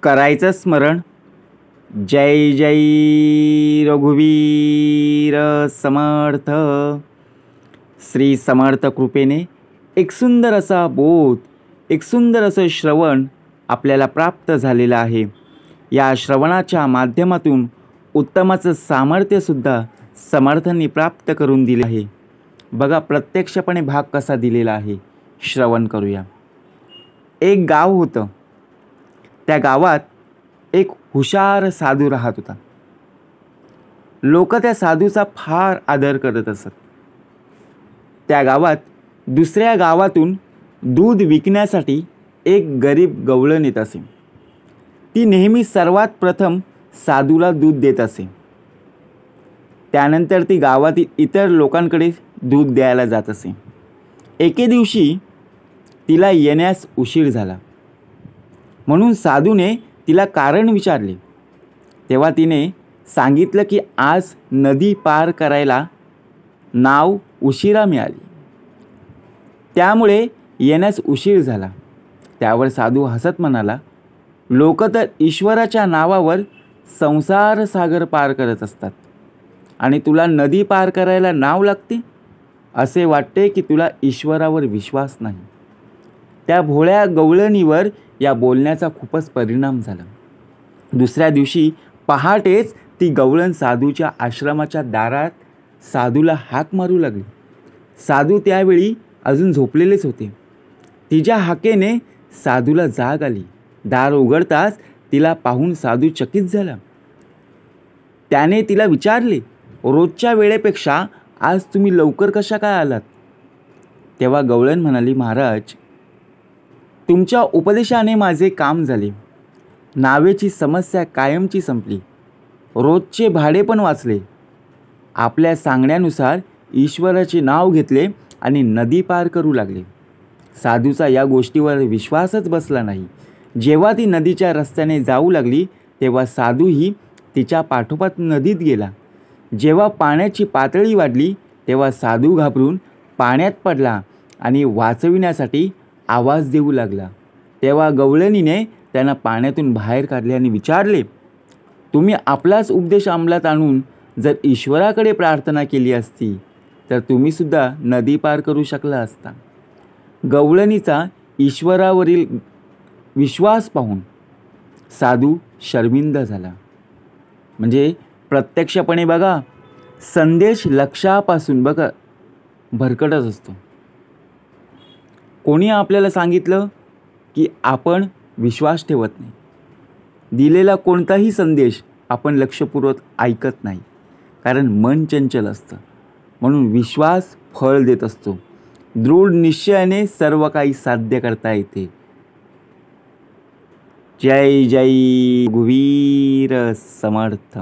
करायचं स्मरण। जय जय रघुवीर समर्थ। श्री समर्थ कृपेने एक सुंदर असा बोध, एक सुंदर असं श्रवण आपल्याला प्राप्त झालेलं आहे। या श्रवणाच्या माध्यमातून उत्तमाचं सामर्थ्यसुद्धा समर्थांनी प्राप्त करून दिले आहे। बघा प्रत्यक्षपणे भाग कसा दिलेला आहे, श्रवण करूया। एक गाव होतं, त्या गावात एक हुशार साधू राहत होता। लोक त्या साधूचा फार आदर करत असत। त्या गावात दुसऱ्या गावातून दूध विकण्यासाठी एक गरीब गवळण येत असे। ती नेहमी सर्वात प्रथम साधूला दूध देत असे। त्यानंतर ती गावातील इतर लोकांकडे दूध द्यायला जात असे। एके दिवशी तिला येण्यास उशीर झाला, म्हणून साधूने तिला कारण विचारले। तेव्हा तिने सांगितलं की आज नदी पार करायला नाव उशिरा मिळाली, त्यामुळे येण्यास उशीर झाला। त्यावर साधू हसत म्हणाला, लोक तर ईश्वराच्या नावावर संसार सागर पार करत असतात आणि तुला नदी पार करायला नाव लागते। असे वाटते की तुला ईश्वरावर विश्वास नाही। त्या भोळ्या गवळणीवर या बोलण्याचा खूपच परिणाम झाला। दुसऱ्या दिवशी पहाटेच ती गवळण साधूच्या आश्रमाच्या दारात साधूला हाक मारू लागली। साधू त्यावेळी अजून झोपलेलेच होते। तिच्या हाकेने साधूला जाग आली। दार उघडताच तिला पाहून साधू चकित झाला। त्याने तिला विचारले, रोजच्या वेळेपेक्षा आज तुम्ही लवकर कशा काय आलात? तेव्हा गवळण म्हणाली, महाराज, तुमच्या उपदेशाने माझे काम झाले। नावेची समस्या कायमची संपली। रोजचे भाडे पण वाचले। आपल्या सांगण्यानुसार ईश्वराचे नाव घेतले आणि नदी पार करू लागले। साधूचा या गोष्टीवर विश्वासच बसला नाही। जेव्हा ती नदीच्या रस्त्याने जाऊ लागली तेव्हा साधूही तिच्या पाठोपाठ नदीत गेला। जेव्हा पाण्याची पातळी वाढली तेव्हा साधू घाबरून पाण्यात पडला आणि वाचविण्यासाठी आवाज देऊ लागला। तेव्हा गवळणीने त्यांना पाण्यातून बाहेर काढले आणि विचारले, तुम्ही आपलाच उपदेश अंमलात आणून जर ईश्वराकडे प्रार्थना केली असती तर तुम्ही सुद्धा नदी पार करू शकला असता। गवळणीचा ईश्वरावरील विश्वास पाहून साधू शर्मिंद झाला। म्हणजे प्रत्यक्षपणे बघा, संदेश लक्षापासून बघा भरकटच असतो। कोणी आपल्याला सांगितलं की आपण विश्वास ठेवत नाही। दिलेला कोणताही संदेश आपण लक्षपूर्वक ऐकत नाही, कारण मन चंचल असतं। म्हणून विश्वास फळ देत असतो। दृढ निश्चयाने सर्व काही साध्य करता येते। जय जय रघुवीर समर्थ।